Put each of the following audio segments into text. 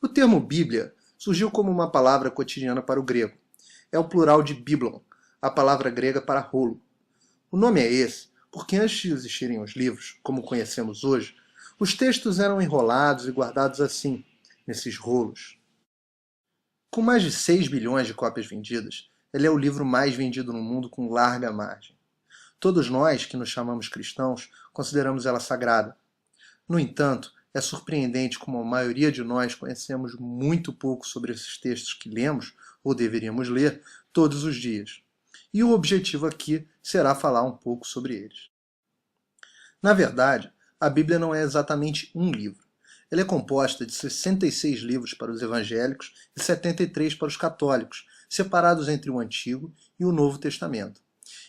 O termo Bíblia surgiu como uma palavra cotidiana para o grego. É o plural de biblon, a palavra grega para rolo. O nome é esse porque antes de existirem os livros, como conhecemos hoje, os textos eram enrolados e guardados assim, nesses rolos. Com mais de 6 bilhões de cópias vendidas, ele é o livro mais vendido no mundo com larga margem. Todos nós, que nos chamamos cristãos, consideramos ela sagrada. No entanto, é surpreendente como a maioria de nós conhecemos muito pouco sobre esses textos que lemos, ou deveríamos ler, todos os dias. E o objetivo aqui será falar um pouco sobre eles. Na verdade, a Bíblia não é exatamente um livro. Ela é composta de 66 livros para os evangélicos e 73 para os católicos, separados entre o Antigo e o Novo Testamento.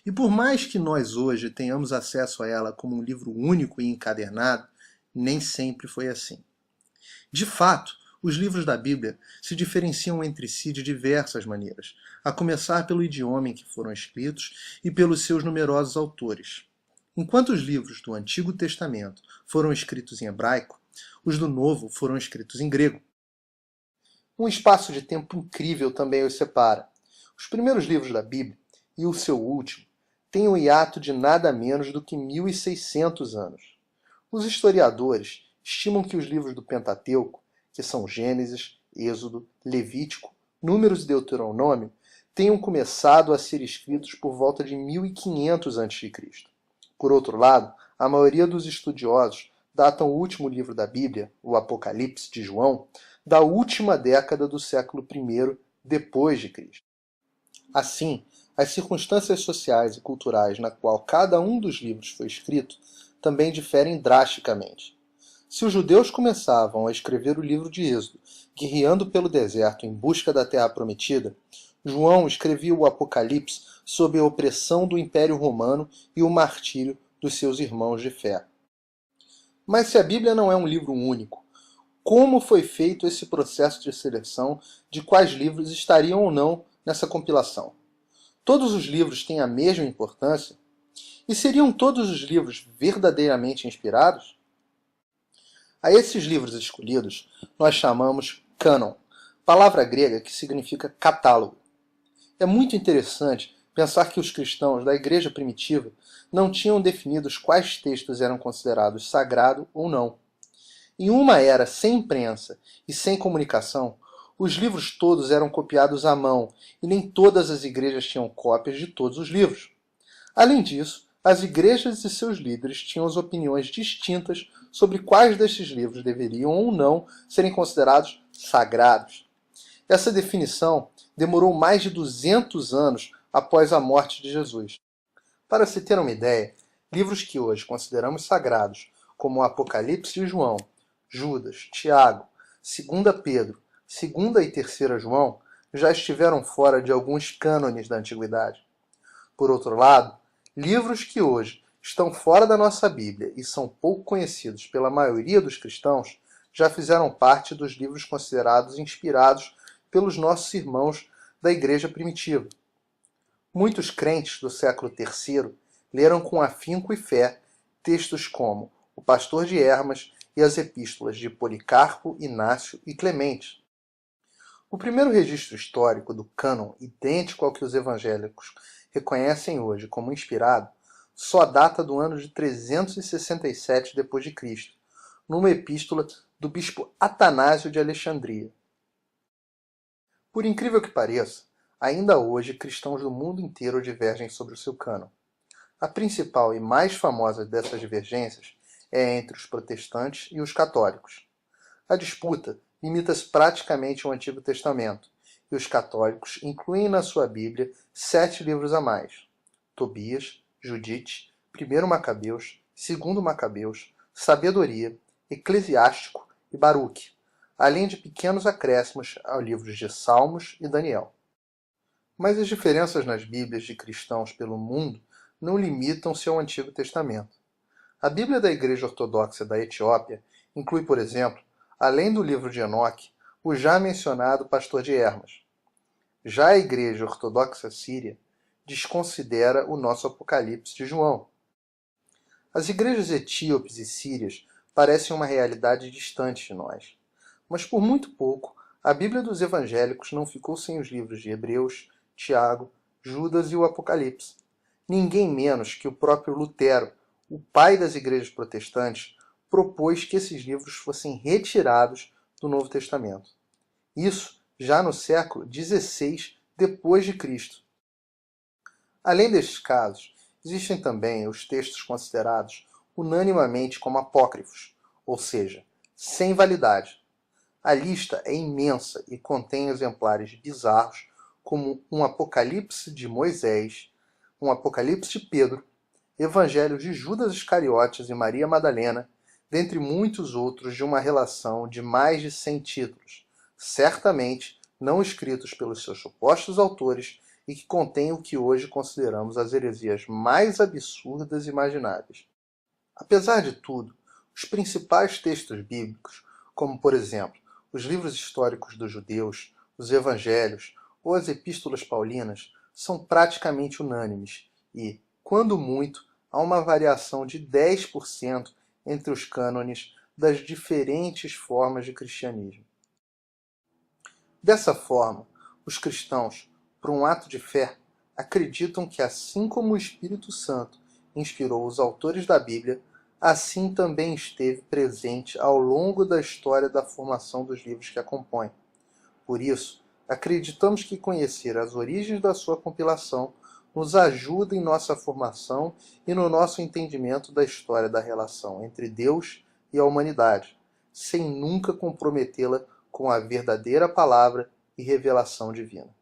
E por mais que nós hoje tenhamos acesso a ela como um livro único e encadernado, nem sempre foi assim. De fato, os livros da Bíblia se diferenciam entre si de diversas maneiras, a começar pelo idioma em que foram escritos e pelos seus numerosos autores. Enquanto os livros do Antigo Testamento foram escritos em hebraico, os do Novo foram escritos em grego. Um espaço de tempo incrível também os separa. Os primeiros livros da Bíblia e o seu último têm um hiato de nada menos do que 1.600 anos. Os historiadores estimam que os livros do Pentateuco, que são Gênesis, Êxodo, Levítico, Números e Deuteronômio, tenham começado a ser escritos por volta de 1500 a.C. Por outro lado, a maioria dos estudiosos datam o último livro da Bíblia, o Apocalipse de João, da última década do século I depois de Cristo. Assim, as circunstâncias sociais e culturais na qual cada um dos livros foi escrito também diferem drasticamente. Se os judeus começavam a escrever o livro de Êxodo, guerreando pelo deserto em busca da Terra Prometida, João escrevia o Apocalipse sob a opressão do Império Romano e o martírio dos seus irmãos de fé. Mas se a Bíblia não é um livro único, como foi feito esse processo de seleção de quais livros estariam ou não nessa compilação? Todos os livros têm a mesma importância? E seriam todos os livros verdadeiramente inspirados? A esses livros escolhidos nós chamamos cânon, palavra grega que significa catálogo. É muito interessante pensar que os cristãos da igreja primitiva não tinham definido quais textos eram considerados sagrados ou não. Em uma era sem imprensa e sem comunicação, os livros todos eram copiados à mão e nem todas as igrejas tinham cópias de todos os livros. Além disso, as igrejas e seus líderes tinham as opiniões distintas sobre quais destes livros deveriam ou não serem considerados sagrados. Essa definição demorou mais de 200 anos após a morte de Jesus. Para se ter uma ideia, livros que hoje consideramos sagrados, como o Apocalipse de João, Judas, Tiago, 2 Pedro, 2 e 3 João, já estiveram fora de alguns cânones da antiguidade. Por outro lado, livros que hoje estão fora da nossa Bíblia e são pouco conhecidos pela maioria dos cristãos, já fizeram parte dos livros considerados inspirados pelos nossos irmãos da igreja primitiva. Muitos crentes do século III leram com afinco e fé textos como O Pastor de Hermas e as epístolas de Policarpo, Inácio e Clemente. O primeiro registro histórico do cânon, idêntico ao que os evangélicos reconhecem hoje como inspirado, só data do ano de 367 d.C., numa epístola do bispo Atanásio de Alexandria. Por incrível que pareça, ainda hoje cristãos do mundo inteiro divergem sobre o seu cânon. A principal e mais famosa dessas divergências é entre os protestantes e os católicos. A disputa limita-se praticamente ao Antigo Testamento, e os católicos incluem na sua Bíblia 7 livros a mais: Tobias, Judite, 1 Macabeus, 2 Macabeus, Sabedoria, Eclesiástico e Baruque, além de pequenos acréscimos aos livros de Salmos e Daniel. Mas as diferenças nas Bíblias de cristãos pelo mundo não limitam-se ao Antigo Testamento. A Bíblia da Igreja Ortodoxa da Etiópia inclui, por exemplo, além do livro de Enoque, o já mencionado Pastor de Hermas. Já a Igreja Ortodoxa Síria desconsidera o nosso Apocalipse de João. As igrejas etíopes e sírias parecem uma realidade distante de nós. Mas por muito pouco, a Bíblia dos Evangélicos não ficou sem os livros de Hebreus, Tiago, Judas e o Apocalipse. Ninguém menos que o próprio Lutero, o pai das igrejas protestantes, propôs que esses livros fossem retirados do Novo Testamento. Isso já no século XVI depois de Cristo. Além destes casos, existem também os textos considerados unanimemente como apócrifos, ou seja, sem validade. A lista é imensa e contém exemplares bizarros como um Apocalipse de Moisés, um Apocalipse de Pedro, Evangelhos de Judas Iscariotes e Maria Madalena, dentre muitos outros de uma relação de mais de 100 títulos, certamente não escritos pelos seus supostos autores e que contêm o que hoje consideramos as heresias mais absurdas imagináveis. Apesar de tudo, os principais textos bíblicos, como por exemplo os livros históricos dos judeus, os evangelhos ou as epístolas paulinas, são praticamente unânimes e, quando muito, há uma variação de 10% entre os cânones das diferentes formas de cristianismo. Dessa forma, os cristãos, por um ato de fé, acreditam que assim como o Espírito Santo inspirou os autores da Bíblia, assim também esteve presente ao longo da história da formação dos livros que a compõem. Por isso, acreditamos que conhecer as origens da sua compilação nos ajuda em nossa formação e no nosso entendimento da história da relação entre Deus e a humanidade, sem nunca comprometê-la com a verdadeira palavra e revelação divina.